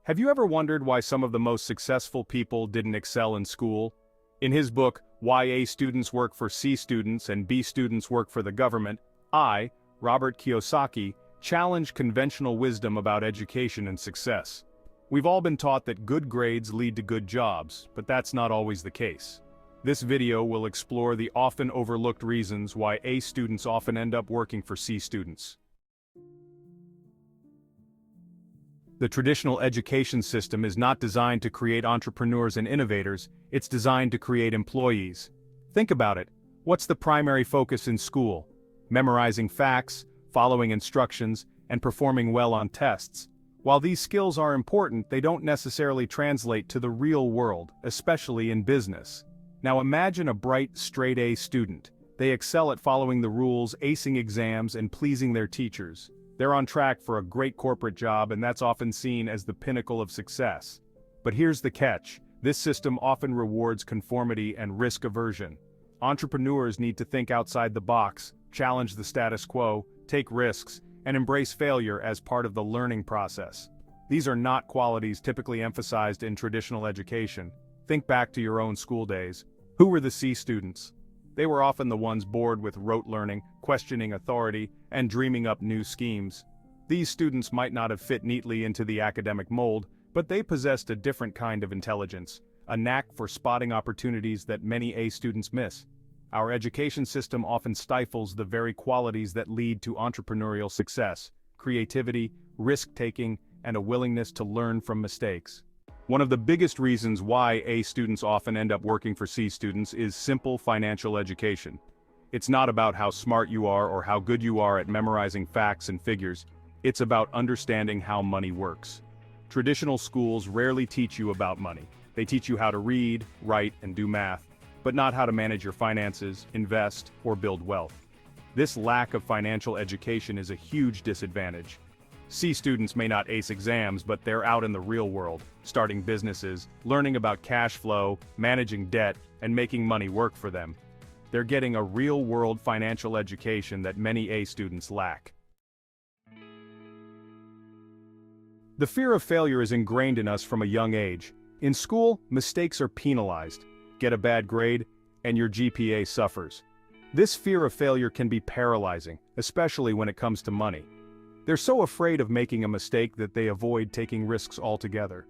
Have you ever wondered why some of the most successful people didn't excel in school? In his book, Why A Students Work for C Students and B Students Work for the Government, Robert Kiyosaki, challenge conventional wisdom about education and success. We've all been taught that good grades lead to good jobs, but that's not always the case. This video will explore the often overlooked reasons why A students often end up working for C students. The traditional education system is not designed to create entrepreneurs and innovators, it's designed to create employees. Think about it. What's the primary focus in school? Memorizing facts, following instructions, and performing well on tests. While these skills are important, they don't necessarily translate to the real world, especially in business. Now imagine a bright, straight-A student. They excel at following the rules, acing exams, and pleasing their teachers. They're on track for a great corporate job, and that's often seen as the pinnacle of success. But here's the catch. This system often rewards conformity and risk aversion. Entrepreneurs need to think outside the box, challenge the status quo, take risks, and embrace failure as part of the learning process. These are not qualities typically emphasized in traditional education. Think back to your own school days. Who were the C students? They were often the ones bored with rote learning, questioning authority, and dreaming up new schemes. These students might not have fit neatly into the academic mold, but they possessed a different kind of intelligence, a knack for spotting opportunities that many A students miss. Our education system often stifles the very qualities that lead to entrepreneurial success: creativity, risk-taking, and a willingness to learn from mistakes. One of the biggest reasons why A students often end up working for C students is simple financial education. It's not about how smart you are or how good you are at memorizing facts and figures. It's about understanding how money works. Traditional schools rarely teach you about money. They teach you how to read, write, and do math, but not how to manage your finances, invest, or build wealth. This lack of financial education is a huge disadvantage. C students may not ace exams, but they're out in the real world, starting businesses, learning about cash flow, managing debt, and making money work for them. They're getting a real-world financial education that many A students lack. The fear of failure is ingrained in us from a young age. In school, mistakes are penalized. Get a bad grade, and your GPA suffers. This fear of failure can be paralyzing, especially when it comes to money. They're so afraid of making a mistake that they avoid taking risks altogether.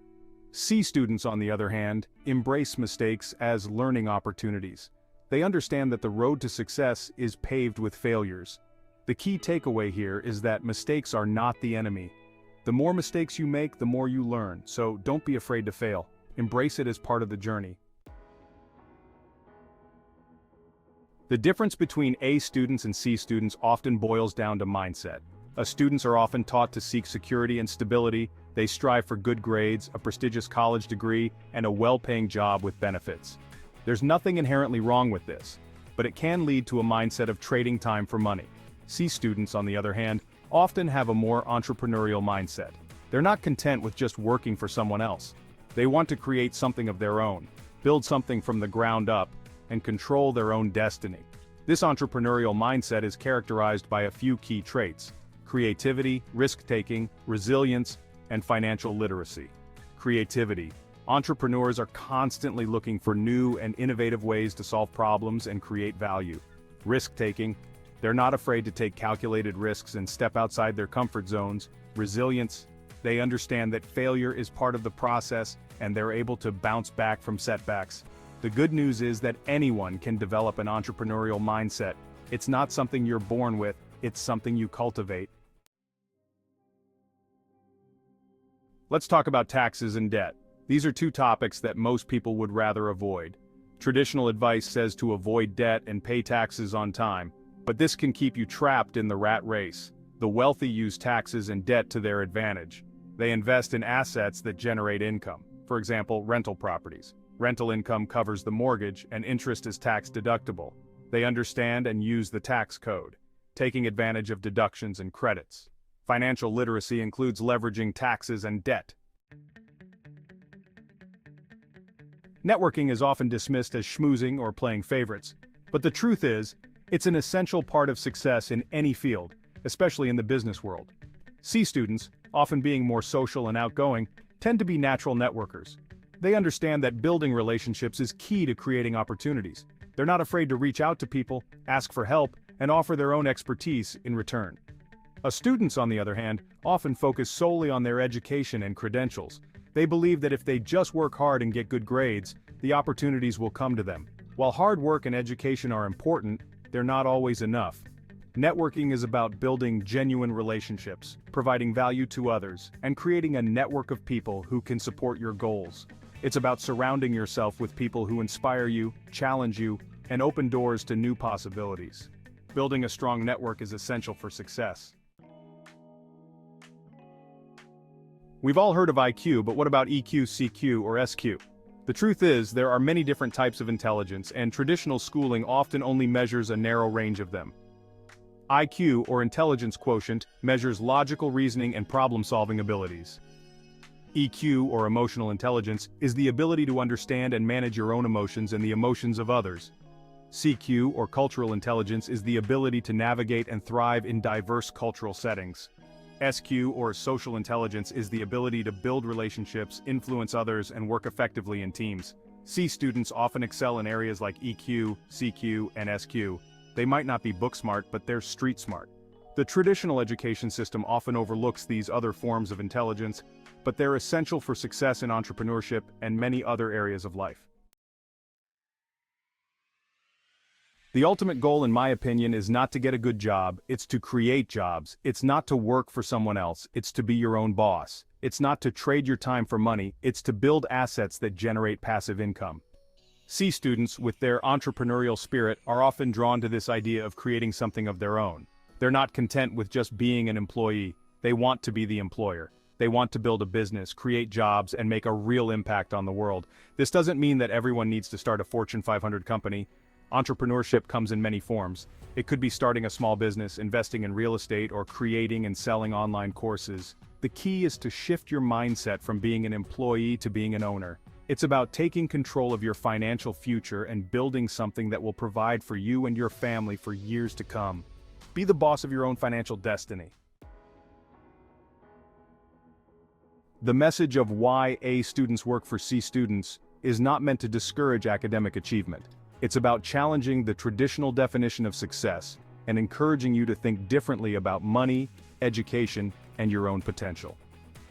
C students, on the other hand, embrace mistakes as learning opportunities. They understand that the road to success is paved with failures. The key takeaway here is that mistakes are not the enemy. The more mistakes you make, the more you learn, so don't be afraid to fail. Embrace it as part of the journey. The difference between A students and C students often boils down to mindset. Students are often taught to seek security and stability. They strive for good grades, a prestigious college degree, and a well-paying job with benefits. There's nothing inherently wrong with this, but it can lead to a mindset of trading time for money. C students, on the other hand, often have a more entrepreneurial mindset. They're not content with just working for someone else. They want to create something of their own, build something from the ground up, and control their own destiny. This entrepreneurial mindset is characterized by a few key traits: creativity, risk-taking, resilience, and financial literacy. Creativity. Entrepreneurs are constantly looking for new and innovative ways to solve problems and create value. Risk-taking. They're not afraid to take calculated risks and step outside their comfort zones. Resilience. They understand that failure is part of the process and they're able to bounce back from setbacks. The good news is that anyone can develop an entrepreneurial mindset. It's not something you're born with, it's something you cultivate. Let's talk about taxes and debt. These are two topics that most people would rather avoid. Traditional advice says to avoid debt and pay taxes on time, but this can keep you trapped in the rat race. The wealthy use taxes and debt to their advantage. They invest in assets that generate income. For example, rental properties. Rental income covers the mortgage and interest is tax deductible. They understand and use the tax code, taking advantage of deductions and credits. Financial literacy includes leveraging taxes and debt. Networking is often dismissed as schmoozing or playing favorites, but the truth is, it's an essential part of success in any field, especially in the business world. C students, often being more social and outgoing, tend to be natural networkers. They understand that building relationships is key to creating opportunities. They're not afraid to reach out to people, ask for help, and offer their own expertise in return. Students, on the other hand, often focus solely on their education and credentials. They believe that if they just work hard and get good grades, the opportunities will come to them. While hard work and education are important, they're not always enough. Networking is about building genuine relationships, providing value to others, and creating a network of people who can support your goals. It's about surrounding yourself with people who inspire you, challenge you, and open doors to new possibilities. Building a strong network is essential for success. We've all heard of IQ, but what about EQ, CQ, or SQ? The truth is, there are many different types of intelligence, and traditional schooling often only measures a narrow range of them. IQ, or intelligence quotient, measures logical reasoning and problem-solving abilities. EQ, or emotional intelligence, is the ability to understand and manage your own emotions and the emotions of others. CQ, or cultural intelligence, is the ability to navigate and thrive in diverse cultural settings. SQ, or social intelligence, is the ability to build relationships, influence others, and work effectively in teams. C students often excel in areas like EQ, CQ, and SQ. They might not be book smart, but they're street smart. The traditional education system often overlooks these other forms of intelligence, but they're essential for success in entrepreneurship and many other areas of life. The ultimate goal, in my opinion, is not to get a good job, it's to create jobs. It's not to work for someone else, it's to be your own boss. It's not to trade your time for money, it's to build assets that generate passive income. C students, with their entrepreneurial spirit, are often drawn to this idea of creating something of their own. They're not content with just being an employee, they want to be the employer. They want to build a business, create jobs, and make a real impact on the world. This doesn't mean that everyone needs to start a Fortune 500 company. Entrepreneurship comes in many forms. It could be starting a small business, investing in real estate, or creating and selling online courses. The key is to shift your mindset from being an employee to being an owner. It's about taking control of your financial future and building something that will provide for you and your family for years to come. Be the boss of your own financial destiny. The message of why A students work for C students is not meant to discourage academic achievement. It's about challenging the traditional definition of success and encouraging you to think differently about money, education, and your own potential.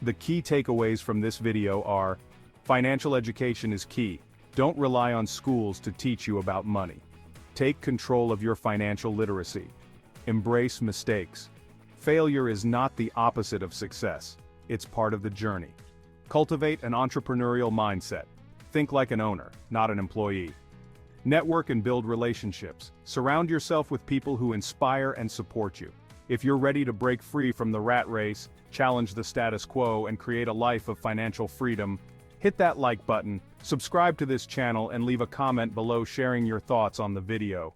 The key takeaways from this video are: financial education is key. Don't rely on schools to teach you about money. Take control of your financial literacy. Embrace mistakes. Failure is not the opposite of success. It's part of the journey. Cultivate an entrepreneurial mindset. Think like an owner, not an employee. Network and build relationships. Surround yourself with people who inspire and support you. If you're ready to break free from the rat race, challenge the status quo, and create a life of financial freedom, hit that like button, subscribe to this channel, and leave a comment below sharing your thoughts on the video.